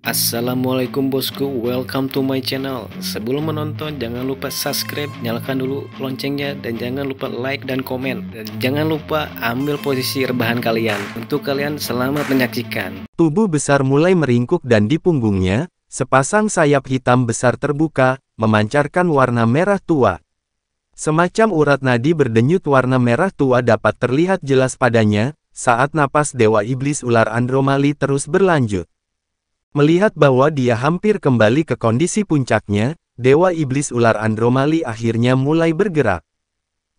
Assalamualaikum bosku, welcome to my channel. Sebelum menonton jangan lupa subscribe, nyalakan dulu loncengnya, dan jangan lupa like dan komen. Dan jangan lupa ambil posisi rebahan kalian. Untuk kalian selamat menyaksikan. Tubuh besar mulai meringkuk dan di punggungnya, sepasang sayap hitam besar terbuka, memancarkan warna merah tua. Semacam urat nadi berdenyut warna merah tua dapat terlihat jelas padanya, saat napas Dewa Iblis Ular Andromali terus berlanjut. Melihat bahwa dia hampir kembali ke kondisi puncaknya, Dewa Iblis Ular Andromali akhirnya mulai bergerak.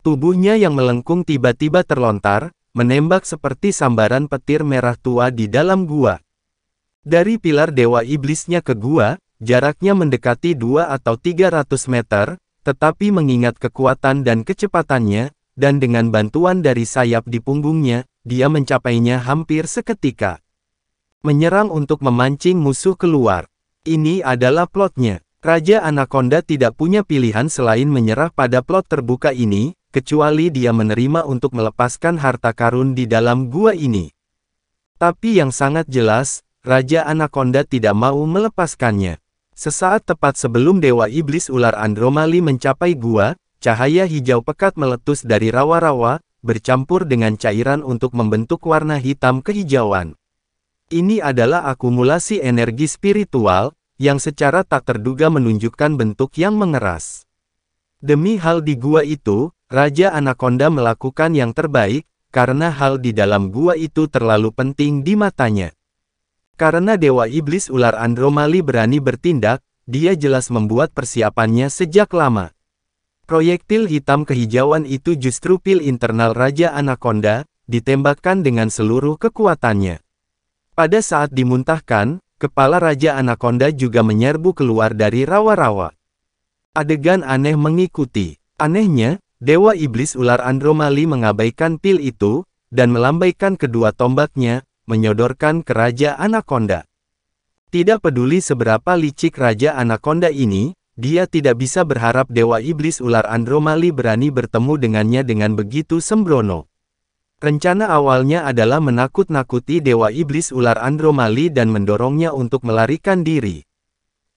Tubuhnya yang melengkung tiba-tiba terlontar, menembak seperti sambaran petir merah tua di dalam gua. Dari pilar Dewa Iblisnya ke gua, jaraknya mendekati 2 atau 300 meter, tetapi mengingat kekuatan dan kecepatannya, dan dengan bantuan dari sayap di punggungnya, dia mencapainya hampir seketika. Menyerang untuk memancing musuh keluar. Ini adalah plotnya. Raja Anaconda tidak punya pilihan selain menyerah pada plot terbuka ini, kecuali dia menerima untuk melepaskan harta karun di dalam gua ini. Tapi yang sangat jelas, Raja Anaconda tidak mau melepaskannya. Sesaat tepat sebelum Dewa Iblis Ular Andromali mencapai gua, cahaya hijau pekat meletus dari rawa-rawa, bercampur dengan cairan untuk membentuk warna hitam kehijauan. Ini adalah akumulasi energi spiritual, yang secara tak terduga menunjukkan bentuk yang mengeras. Demi hal di gua itu, Raja Anaconda melakukan yang terbaik, karena hal di dalam gua itu terlalu penting di matanya. Karena Dewa Iblis Ular Andromali berani bertindak, dia jelas membuat persiapannya sejak lama. Proyektil hitam kehijauan itu justru pil internal Raja Anaconda, ditembakkan dengan seluruh kekuatannya. Pada saat dimuntahkan, kepala Raja Anaconda juga menyerbu keluar dari rawa-rawa. Adegan aneh mengikuti. Anehnya, Dewa Iblis Ular Andromali mengabaikan pil itu, dan melambaikan kedua tombaknya, menyodorkan ke Raja Anaconda. Tidak peduli seberapa licik Raja Anaconda ini, dia tidak bisa berharap Dewa Iblis Ular Andromali berani bertemu dengannya dengan begitu sembrono. Rencana awalnya adalah menakut-nakuti Dewa Iblis Ular Andromali dan mendorongnya untuk melarikan diri.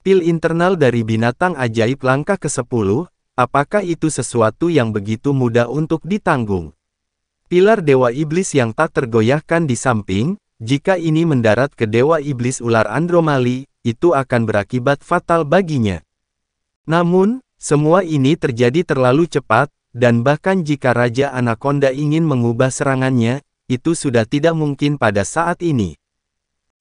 Pil internal dari binatang ajaib langkah ke-10, apakah itu sesuatu yang begitu mudah untuk ditanggung? Pilar Dewa Iblis yang tak tergoyahkan di samping, jika ini mendarat ke Dewa Iblis Ular Andromali, itu akan berakibat fatal baginya. Namun, semua ini terjadi terlalu cepat, dan bahkan jika Raja Anaconda ingin mengubah serangannya, itu sudah tidak mungkin pada saat ini.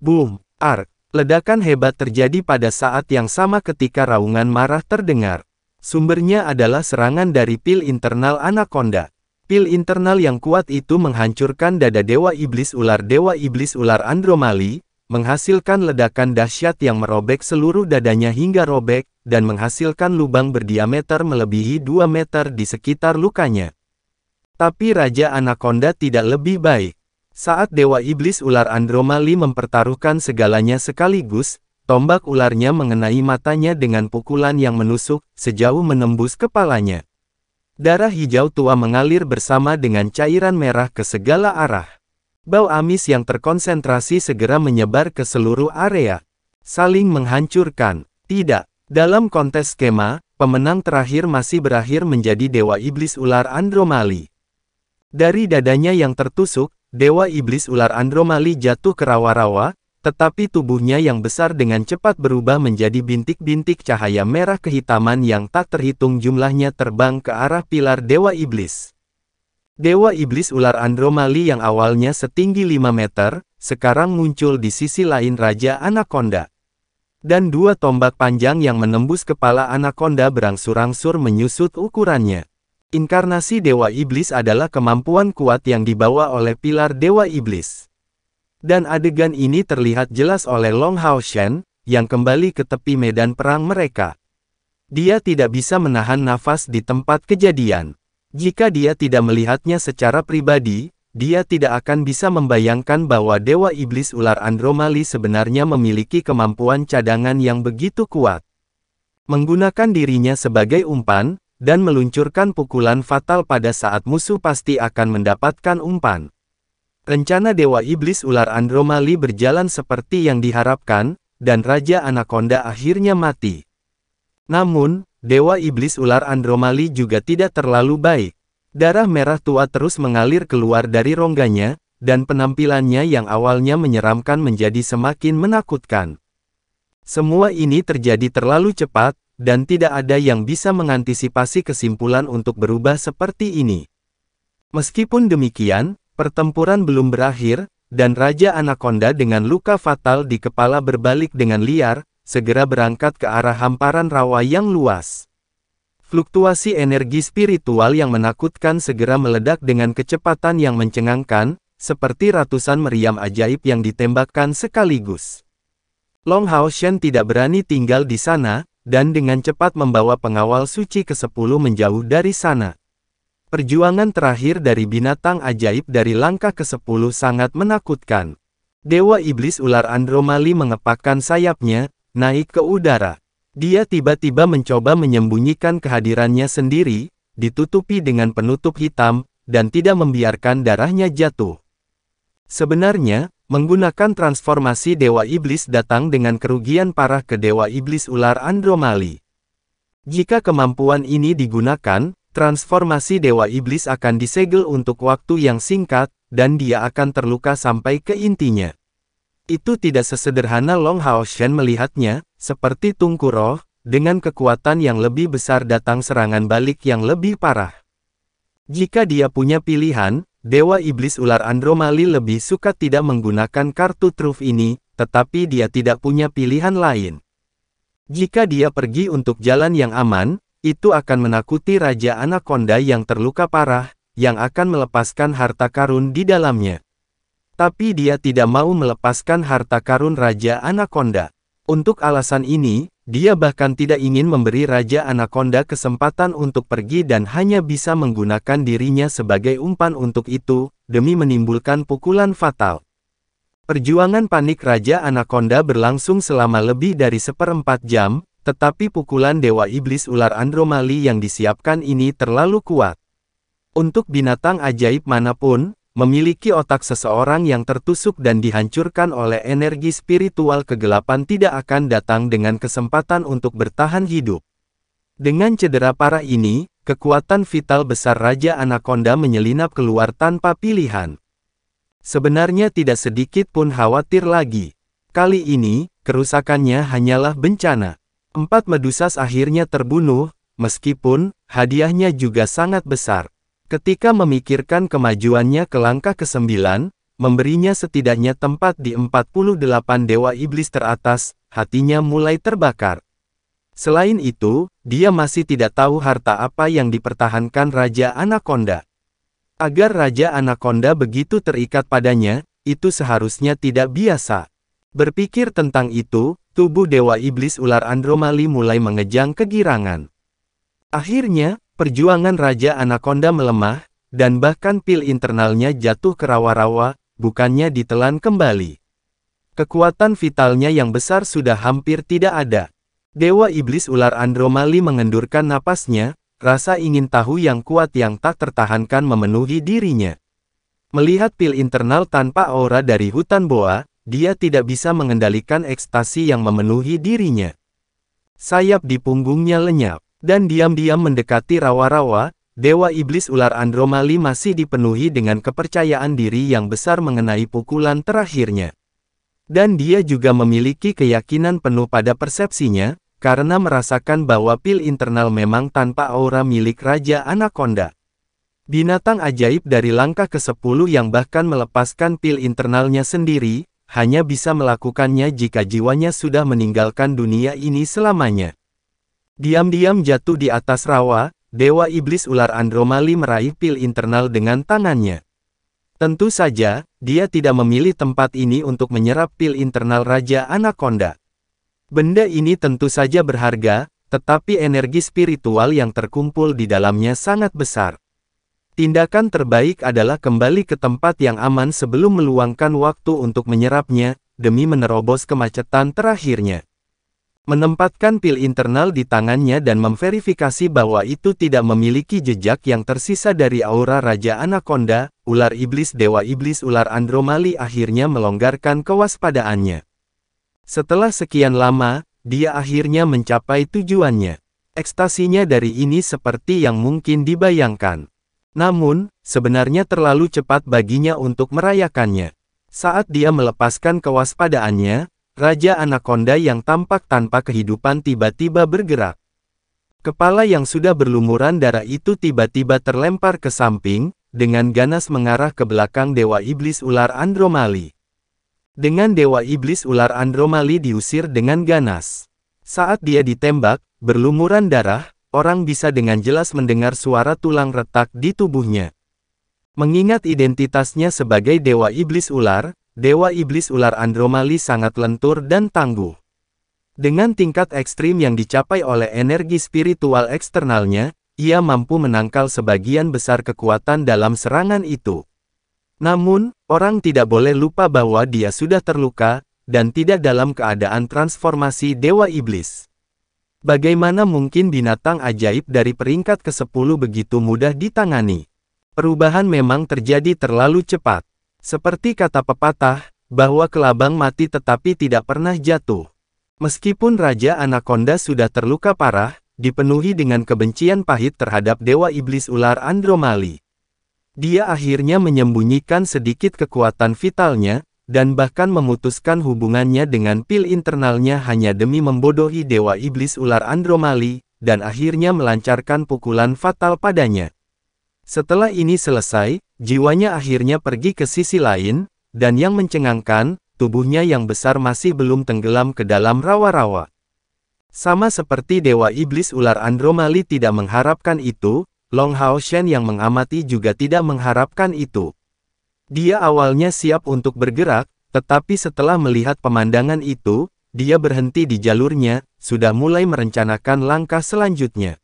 Boom! Ark! Ledakan hebat terjadi pada saat yang sama ketika raungan marah terdengar. Sumbernya adalah serangan dari pil internal Anaconda. Pil internal yang kuat itu menghancurkan dada Dewa Iblis Ular Andromali, menghasilkan ledakan dahsyat yang merobek seluruh dadanya hingga robek, dan menghasilkan lubang berdiameter melebihi 2 meter di sekitar lukanya. Tapi Raja Anaconda tidak lebih baik. Saat Dewa Iblis Ular Andromali mempertaruhkan segalanya sekaligus, tombak ularnya mengenai matanya dengan pukulan yang menusuk, sejauh menembus kepalanya. Darah hijau tua mengalir bersama dengan cairan merah ke segala arah. Bau amis yang terkonsentrasi segera menyebar ke seluruh area. Saling menghancurkan. Tidak. Dalam kontes skema, pemenang terakhir masih berakhir menjadi Dewa Iblis Ular Andromali. Dari dadanya yang tertusuk, Dewa Iblis Ular Andromali jatuh ke rawa-rawa, tetapi tubuhnya yang besar dengan cepat berubah menjadi bintik-bintik cahaya merah kehitaman yang tak terhitung jumlahnya terbang ke arah pilar Dewa Iblis. Dewa Iblis Ular Andromali yang awalnya setinggi 5 meter, sekarang muncul di sisi lain Raja Anaconda. Dan dua tombak panjang yang menembus kepala Anaconda berangsur-angsur menyusut ukurannya. Inkarnasi Dewa Iblis adalah kemampuan kuat yang dibawa oleh pilar Dewa Iblis. Dan adegan ini terlihat jelas oleh Long Hao Shen, yang kembali ke tepi medan perang mereka. Dia tidak bisa menahan nafas di tempat kejadian. Jika dia tidak melihatnya secara pribadi, dia tidak akan bisa membayangkan bahwa Dewa Iblis Ular Andromali sebenarnya memiliki kemampuan cadangan yang begitu kuat. Menggunakan dirinya sebagai umpan, dan meluncurkan pukulan fatal pada saat musuh pasti akan mendapatkan umpan. Rencana Dewa Iblis Ular Andromali berjalan seperti yang diharapkan, dan Raja Anaconda akhirnya mati. Namun, Dewa Iblis Ular Andromali juga tidak terlalu baik. Darah merah tua terus mengalir keluar dari rongganya, dan penampilannya yang awalnya menyeramkan menjadi semakin menakutkan. Semua ini terjadi terlalu cepat, dan tidak ada yang bisa mengantisipasi kesimpulan untuk berubah seperti ini. Meskipun demikian, pertempuran belum berakhir, dan Raja Anaconda dengan luka fatal di kepala berbalik dengan liar, segera berangkat ke arah hamparan rawa yang luas. Fluktuasi energi spiritual yang menakutkan segera meledak dengan kecepatan yang mencengangkan, seperti ratusan meriam ajaib yang ditembakkan sekaligus. Long Hao Shen tidak berani tinggal di sana, dan dengan cepat membawa pengawal suci ke-10 menjauh dari sana. Perjuangan terakhir dari binatang ajaib dari langkah ke-10 sangat menakutkan. Dewa Iblis Ular Andromali mengepakkan sayapnya, naik ke udara. Dia tiba-tiba mencoba menyembunyikan kehadirannya sendiri, ditutupi dengan penutup hitam, dan tidak membiarkan darahnya jatuh. Sebenarnya, menggunakan transformasi Dewa Iblis datang dengan kerugian parah ke Dewa Iblis Ular Andromali. Jika kemampuan ini digunakan, transformasi Dewa Iblis akan disegel untuk waktu yang singkat, dan dia akan terluka sampai ke intinya. Itu tidak sesederhana Long Hao Shen melihatnya, seperti Tungku Roh, dengan kekuatan yang lebih besar datang serangan balik yang lebih parah. Jika dia punya pilihan, Dewa Iblis Ular Andromali lebih suka tidak menggunakan kartu truf ini, tetapi dia tidak punya pilihan lain. Jika dia pergi untuk jalan yang aman, itu akan menakuti Raja Anaconda yang terluka parah, yang akan melepaskan harta karun di dalamnya. Tapi dia tidak mau melepaskan harta karun Raja Anaconda. Untuk alasan ini, dia bahkan tidak ingin memberi Raja Anaconda kesempatan untuk pergi dan hanya bisa menggunakan dirinya sebagai umpan untuk itu, demi menimbulkan pukulan fatal. Perjuangan panik Raja Anaconda berlangsung selama lebih dari 1/4 jam, tetapi pukulan Dewa Iblis Ular Andromali yang disiapkan ini terlalu kuat. Untuk binatang ajaib manapun, memiliki otak seseorang yang tertusuk dan dihancurkan oleh energi spiritual kegelapan tidak akan datang dengan kesempatan untuk bertahan hidup. Dengan cedera parah ini, kekuatan vital besar Raja Anaconda menyelinap keluar tanpa pilihan. Sebenarnya tidak sedikit pun khawatir lagi. Kali ini, kerusakannya hanyalah bencana. 4 medusas akhirnya terbunuh, meskipun hadiahnya juga sangat besar. Ketika memikirkan kemajuannya ke langkah ke-9, memberinya setidaknya tempat di 48 Dewa Iblis teratas, hatinya mulai terbakar. Selain itu, dia masih tidak tahu harta apa yang dipertahankan Raja Anaconda. Agar Raja Anaconda begitu terikat padanya, itu seharusnya tidak biasa. Berpikir tentang itu, tubuh Dewa Iblis Ular Andromali mulai mengejang kegirangan. Akhirnya, perjuangan Raja Anaconda melemah, dan bahkan pil internalnya jatuh ke rawa-rawa, bukannya ditelan kembali. Kekuatan vitalnya yang besar sudah hampir tidak ada. Dewa Iblis Ular Andromali mengendurkan napasnya, rasa ingin tahu yang kuat yang tak tertahankan memenuhi dirinya. Melihat pil internal tanpa aura dari hutan boa, dia tidak bisa mengendalikan ekstasi yang memenuhi dirinya. Sayap di punggungnya lenyap. Dan diam-diam mendekati rawa-rawa, Dewa Iblis Ular Andromali masih dipenuhi dengan kepercayaan diri yang besar mengenai pukulan terakhirnya. Dan dia juga memiliki keyakinan penuh pada persepsinya, karena merasakan bahwa pil internal memang tanpa aura milik Raja Anaconda. Binatang ajaib dari langkah ke-10 yang bahkan melepaskan pil internalnya sendiri, hanya bisa melakukannya jika jiwanya sudah meninggalkan dunia ini selamanya. Diam-diam jatuh di atas rawa, Dewa Iblis Ular Andromali meraih pil internal dengan tangannya. Tentu saja, dia tidak memilih tempat ini untuk menyerap pil internal Raja Anaconda. Benda ini tentu saja berharga, tetapi energi spiritual yang terkumpul di dalamnya sangat besar. Tindakan terbaik adalah kembali ke tempat yang aman sebelum meluangkan waktu untuk menyerapnya, demi menerobos kemacetan terakhirnya. Menempatkan pil internal di tangannya dan memverifikasi bahwa itu tidak memiliki jejak yang tersisa dari aura Raja Anaconda, Ular Iblis Dewa Iblis Ular Andromali akhirnya melonggarkan kewaspadaannya. Setelah sekian lama, dia akhirnya mencapai tujuannya. Ekstasinya dari ini seperti yang mungkin dibayangkan. Namun, sebenarnya terlalu cepat baginya untuk merayakannya. Saat dia melepaskan kewaspadaannya, Raja Anaconda yang tampak tanpa kehidupan tiba-tiba bergerak. Kepala yang sudah berlumuran darah itu tiba-tiba terlempar ke samping, dengan ganas mengarah ke belakang Dewa Iblis Ular Andromali. Dengan Dewa Iblis Ular Andromali diusir dengan ganas. Saat dia ditembak, berlumuran darah, orang bisa dengan jelas mendengar suara tulang retak di tubuhnya. Mengingat identitasnya sebagai Dewa Iblis Ular, Dewa Iblis Ular Andromali sangat lentur dan tangguh. Dengan tingkat ekstrim yang dicapai oleh energi spiritual eksternalnya, ia mampu menangkal sebagian besar kekuatan dalam serangan itu. Namun, orang tidak boleh lupa bahwa dia sudah terluka, dan tidak dalam keadaan transformasi Dewa Iblis. Bagaimana mungkin binatang ajaib dari peringkat ke-10 begitu mudah ditangani? Perubahan memang terjadi terlalu cepat. Seperti kata pepatah, bahwa kelabang mati tetapi tidak pernah jatuh. Meskipun Raja Anaconda sudah terluka parah, dipenuhi dengan kebencian pahit terhadap Dewa Iblis Ular Andromali. Dia akhirnya menyembunyikan sedikit kekuatan vitalnya, dan bahkan memutuskan hubungannya dengan pil internalnya hanya demi membodohi Dewa Iblis Ular Andromali, dan akhirnya melancarkan pukulan fatal padanya. Setelah ini selesai, jiwanya akhirnya pergi ke sisi lain, dan yang mencengangkan, tubuhnya yang besar masih belum tenggelam ke dalam rawa-rawa. Sama seperti Dewa Iblis Ular Andromali tidak mengharapkan itu, Long Hao Shen yang mengamati juga tidak mengharapkan itu. Dia awalnya siap untuk bergerak, tetapi setelah melihat pemandangan itu, dia berhenti di jalurnya, sudah mulai merencanakan langkah selanjutnya.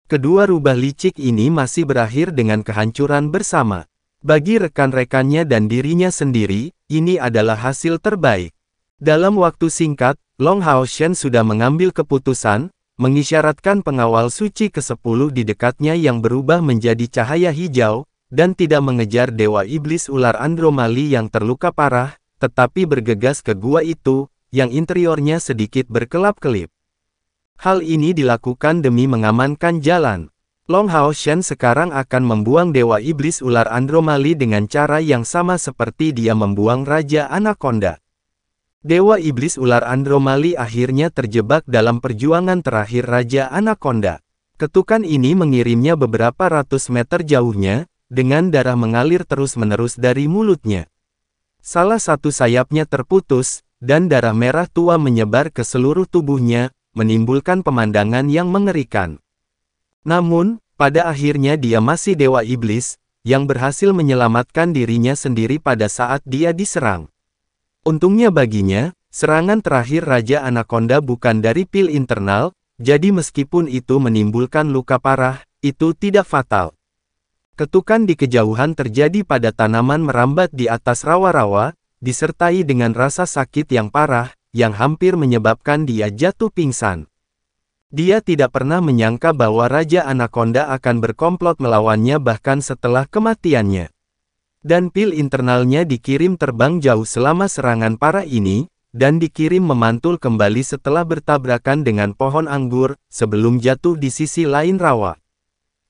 Kedua rubah licik ini masih berakhir dengan kehancuran bersama. Bagi rekan-rekannya dan dirinya sendiri, ini adalah hasil terbaik. Dalam waktu singkat, Long Hao Shen sudah mengambil keputusan, mengisyaratkan pengawal suci ke-10 di dekatnya yang berubah menjadi cahaya hijau, dan tidak mengejar Dewa Iblis Ular Andromali yang terluka parah, tetapi bergegas ke gua itu, yang interiornya sedikit berkelap-kelip. Hal ini dilakukan demi mengamankan jalan. Long Hao Shen sekarang akan membuang Dewa Iblis Ular Andromali dengan cara yang sama seperti dia membuang Raja Anaconda. Dewa Iblis Ular Andromali akhirnya terjebak dalam perjuangan terakhir Raja Anaconda. Ketukan ini mengirimnya beberapa ratus meter jauhnya, dengan darah mengalir terus-menerus dari mulutnya. Salah satu sayapnya terputus, dan darah merah tua menyebar ke seluruh tubuhnya, menimbulkan pemandangan yang mengerikan. Namun, pada akhirnya dia masih Dewa Iblis, yang berhasil menyelamatkan dirinya sendiri pada saat dia diserang. Untungnya baginya, serangan terakhir Raja Anaconda bukan dari pil internal, jadi meskipun itu menimbulkan luka parah, itu tidak fatal. Ketukan di kejauhan terjadi pada tanaman merambat di atas rawa-rawa, disertai dengan rasa sakit yang parah, yang hampir menyebabkan dia jatuh pingsan. Dia tidak pernah menyangka bahwa Raja Anaconda akan berkomplot melawannya bahkan setelah kematiannya. Dan pil internalnya dikirim terbang jauh selama serangan parah ini, dan dikirim memantul kembali setelah bertabrakan dengan pohon anggur, sebelum jatuh di sisi lain rawa.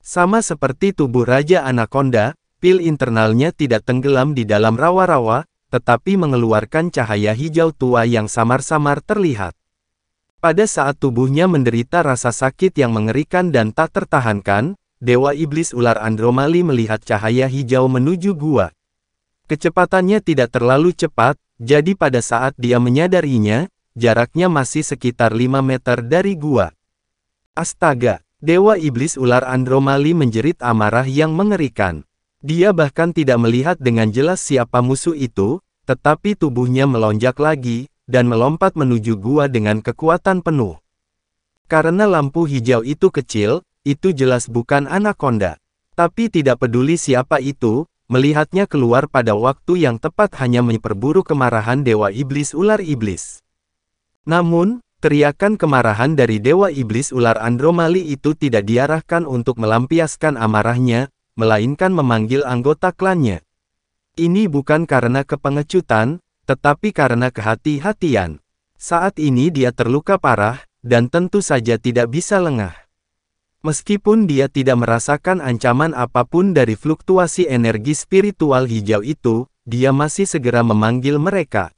Sama seperti tubuh Raja Anaconda, pil internalnya tidak tenggelam di dalam rawa-rawa, tetapi mengeluarkan cahaya hijau tua yang samar-samar terlihat. Pada saat tubuhnya menderita rasa sakit yang mengerikan dan tak tertahankan, Dewa Iblis Ular Andromali melihat cahaya hijau menuju gua. Kecepatannya tidak terlalu cepat, jadi pada saat dia menyadarinya, jaraknya masih sekitar 5 meter dari gua. Astaga! Dewa Iblis Ular Andromali menjerit amarah yang mengerikan. Dia bahkan tidak melihat dengan jelas siapa musuh itu, tetapi tubuhnya melonjak lagi, dan melompat menuju gua dengan kekuatan penuh. Karena lampu hijau itu kecil, itu jelas bukan Anaconda. Tapi tidak peduli siapa itu, melihatnya keluar pada waktu yang tepat hanya memperburuk kemarahan Dewa Iblis Ular Iblis. Namun, teriakan kemarahan dari Dewa Iblis Ular Andromali itu tidak diarahkan untuk melampiaskan amarahnya, melainkan memanggil anggota klannya. Ini bukan karena kepengecutan, tetapi karena kehati-hatian. Saat ini dia terluka parah, dan tentu saja tidak bisa lengah. Meskipun dia tidak merasakan ancaman apapun dari fluktuasi energi spiritual hijau itu, dia masih segera memanggil mereka.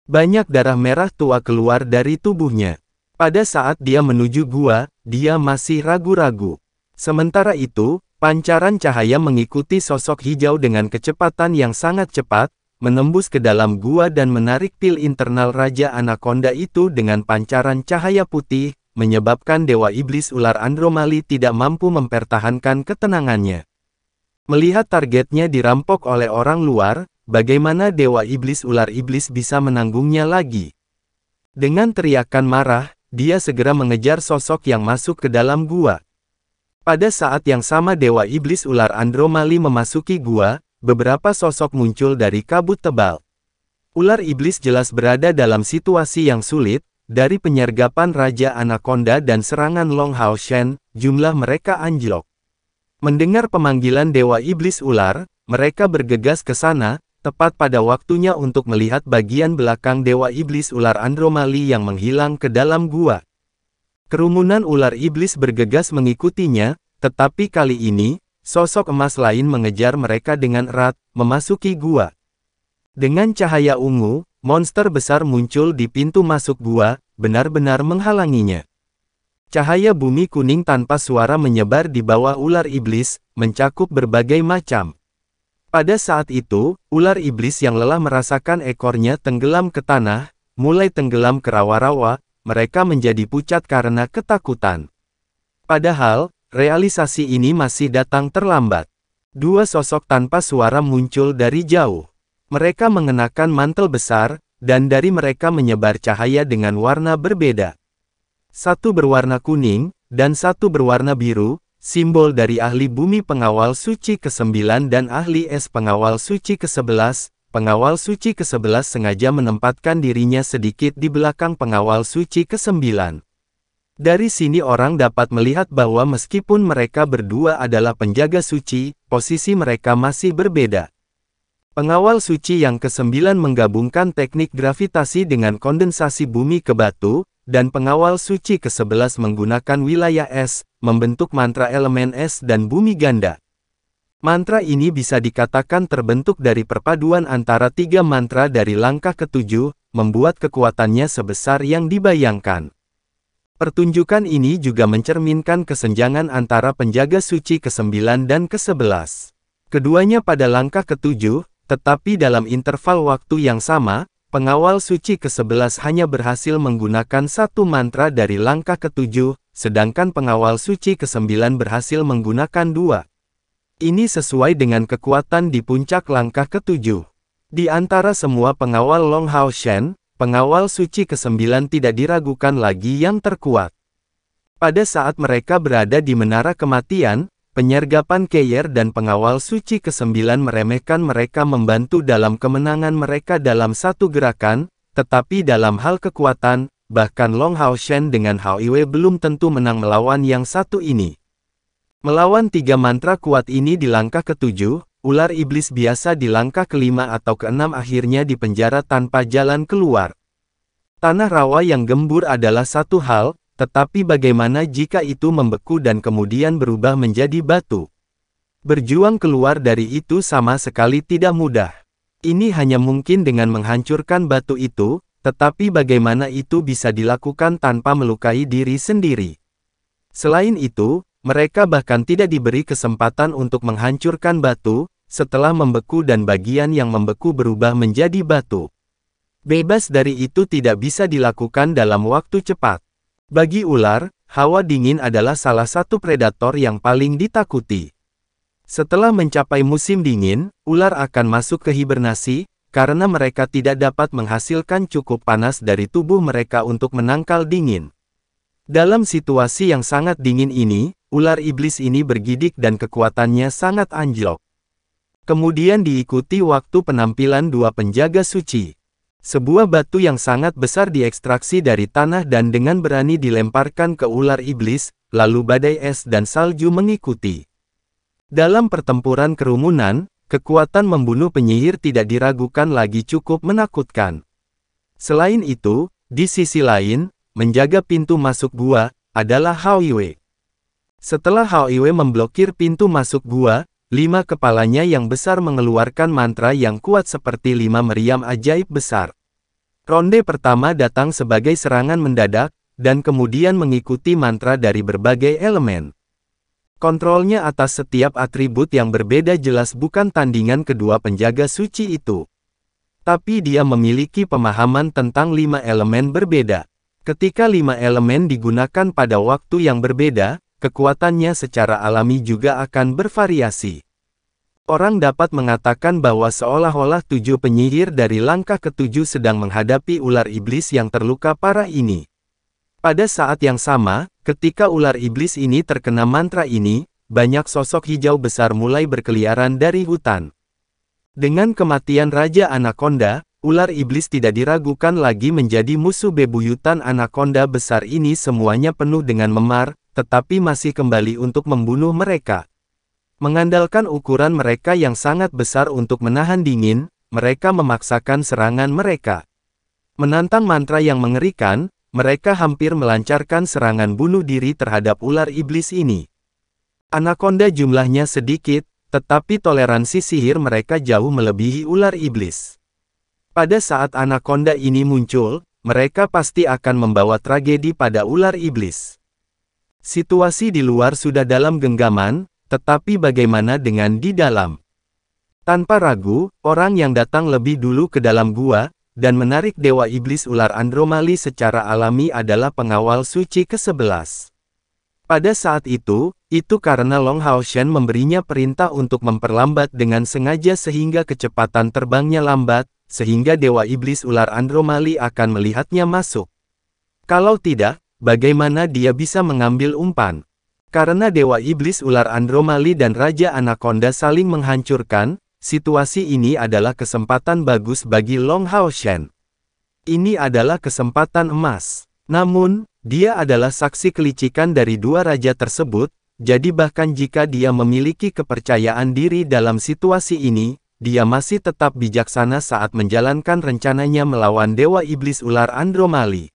Banyak darah merah tua keluar dari tubuhnya. Pada saat dia menuju gua, dia masih ragu-ragu. Sementara itu, pancaran cahaya mengikuti sosok hijau dengan kecepatan yang sangat cepat, menembus ke dalam gua dan menarik pil internal Raja Anaconda itu dengan pancaran cahaya putih, menyebabkan Dewa Iblis Ular Andromali tidak mampu mempertahankan ketenangannya. Melihat targetnya dirampok oleh orang luar, bagaimana Dewa Iblis Ular Iblis bisa menanggungnya lagi? Dengan teriakan marah, dia segera mengejar sosok yang masuk ke dalam gua. Pada saat yang sama Dewa Iblis Ular Andromali memasuki gua, beberapa sosok muncul dari kabut tebal. Ular iblis jelas berada dalam situasi yang sulit, dari penyergapan Raja Anaconda dan serangan Long Hao Shen, jumlah mereka anjlok. Mendengar pemanggilan Dewa Iblis Ular, mereka bergegas ke sana, tepat pada waktunya untuk melihat bagian belakang Dewa Iblis Ular Andromali yang menghilang ke dalam gua. Kerumunan ular iblis bergegas mengikutinya, tetapi kali ini, sosok emas lain mengejar mereka dengan erat, memasuki gua. Dengan cahaya ungu, monster besar muncul di pintu masuk gua, benar-benar menghalanginya. Cahaya bumi kuning tanpa suara menyebar di bawah ular iblis, mencakup berbagai macam. Pada saat itu, ular iblis yang lelah merasakan ekornya tenggelam ke tanah, mulai tenggelam ke rawa-rawa, mereka menjadi pucat karena ketakutan. Padahal, realisasi ini masih datang terlambat. Dua sosok tanpa suara muncul dari jauh. Mereka mengenakan mantel besar, dan dari mereka menyebar cahaya dengan warna berbeda. Satu berwarna kuning, dan satu berwarna biru, simbol dari ahli bumi pengawal suci ke-9 dan ahli es pengawal suci ke-11. Pengawal suci ke-11 sengaja menempatkan dirinya sedikit di belakang pengawal suci ke-9. Dari sini orang dapat melihat bahwa meskipun mereka berdua adalah penjaga suci, posisi mereka masih berbeda. Pengawal suci yang ke-9 menggabungkan teknik gravitasi dengan kondensasi bumi ke batu, dan pengawal suci ke-11 menggunakan wilayah es, membentuk mantra elemen es dan bumi ganda. Mantra ini bisa dikatakan terbentuk dari perpaduan antara tiga mantra dari langkah ke-7, membuat kekuatannya sebesar yang dibayangkan. Pertunjukan ini juga mencerminkan kesenjangan antara penjaga suci ke-9 dan ke-11. Keduanya pada langkah ke-7, tetapi dalam interval waktu yang sama, pengawal suci ke-11 hanya berhasil menggunakan satu mantra dari langkah ke-7, sedangkan pengawal suci ke-9 berhasil menggunakan dua. Ini sesuai dengan kekuatan di puncak langkah ke-7. Di antara semua pengawal Long Hao Shen, pengawal suci ke-9 tidak diragukan lagi yang terkuat. Pada saat mereka berada di menara kematian, penyergapan Keyer dan pengawal suci ke-9 meremehkan mereka membantu dalam kemenangan mereka dalam satu gerakan, tetapi dalam hal kekuatan, bahkan Long Hao Shen dengan Hao Iwe belum tentu menang melawan yang satu ini. Melawan tiga mantra kuat ini di langkah ke-7, ular iblis biasa di langkah ke-5 atau ke-6 akhirnya dipenjara tanpa jalan keluar. Tanah rawa yang gembur adalah satu hal, tetapi bagaimana jika itu membeku dan kemudian berubah menjadi batu? Berjuang keluar dari itu sama sekali tidak mudah. Ini hanya mungkin dengan menghancurkan batu itu, tetapi bagaimana itu bisa dilakukan tanpa melukai diri sendiri? Selain itu, mereka bahkan tidak diberi kesempatan untuk menghancurkan batu, setelah membeku dan bagian yang membeku berubah menjadi batu. Bebas dari itu tidak bisa dilakukan dalam waktu cepat. Bagi ular, hawa dingin adalah salah satu predator yang paling ditakuti. Setelah mencapai musim dingin, ular akan masuk ke hibernasi, karena mereka tidak dapat menghasilkan cukup panas dari tubuh mereka untuk menangkal dingin. Dalam situasi yang sangat dingin ini, ular iblis ini bergidik dan kekuatannya sangat anjlok. Kemudian diikuti waktu penampilan dua penjaga suci. Sebuah batu yang sangat besar diekstraksi dari tanah dan dengan berani dilemparkan ke ular iblis, lalu badai es dan salju mengikuti. Dalam pertempuran kerumunan, kekuatan membunuh penyihir tidak diragukan lagi cukup menakutkan. Selain itu, Di sisi lain, menjaga pintu masuk gua adalah Hao Yue. Setelah Hao Yue memblokir pintu masuk gua, 5 kepalanya yang besar mengeluarkan mantra yang kuat seperti 5 meriam ajaib besar. Ronde pertama datang sebagai serangan mendadak, dan kemudian mengikuti mantra dari berbagai elemen. Kontrolnya atas setiap atribut yang berbeda jelas bukan tandingan kedua penjaga suci itu. Tapi dia memiliki pemahaman tentang 5 elemen berbeda. Ketika 5 elemen digunakan pada waktu yang berbeda, kekuatannya secara alami juga akan bervariasi. Orang dapat mengatakan bahwa seolah-olah 7 penyihir dari langkah ke-7 sedang menghadapi ular iblis yang terluka parah ini. Pada saat yang sama, ketika ular iblis ini terkena mantra ini, banyak sosok hijau besar mulai berkeliaran dari hutan. Dengan kematian Raja Anaconda, ular iblis tidak diragukan lagi menjadi musuh bebuyutan anaconda besar ini. Semuanya penuh dengan memar, tetapi masih kembali untuk membunuh mereka. Mengandalkan ukuran mereka yang sangat besar untuk menahan dingin, mereka memaksakan serangan mereka. Menantang mantra yang mengerikan, mereka hampir melancarkan serangan bunuh diri terhadap ular iblis ini. Anaconda jumlahnya sedikit, tetapi toleransi sihir mereka jauh melebihi ular iblis. Pada saat anaconda ini muncul, mereka pasti akan membawa tragedi pada ular iblis. Situasi di luar sudah dalam genggaman, tetapi bagaimana dengan di dalam? Tanpa ragu, orang yang datang lebih dulu ke dalam gua, dan menarik Dewa Iblis Ular Andromali secara alami adalah pengawal suci ke-11. Pada saat itu karena Long Haoshan memberinya perintah untuk memperlambat dengan sengaja sehingga kecepatan terbangnya lambat, sehingga Dewa Iblis Ular Andromali akan melihatnya masuk. Kalau tidak, bagaimana dia bisa mengambil umpan? Karena Dewa Iblis Ular Andromali dan Raja Anaconda saling menghancurkan, situasi ini adalah kesempatan bagus bagi Long Haoshan. Ini adalah kesempatan emas. Namun, dia adalah saksi kelicikan dari 2 raja tersebut, jadi bahkan jika dia memiliki kepercayaan diri dalam situasi ini, dia masih tetap bijaksana saat menjalankan rencananya melawan Dewa Iblis Ular Andromali.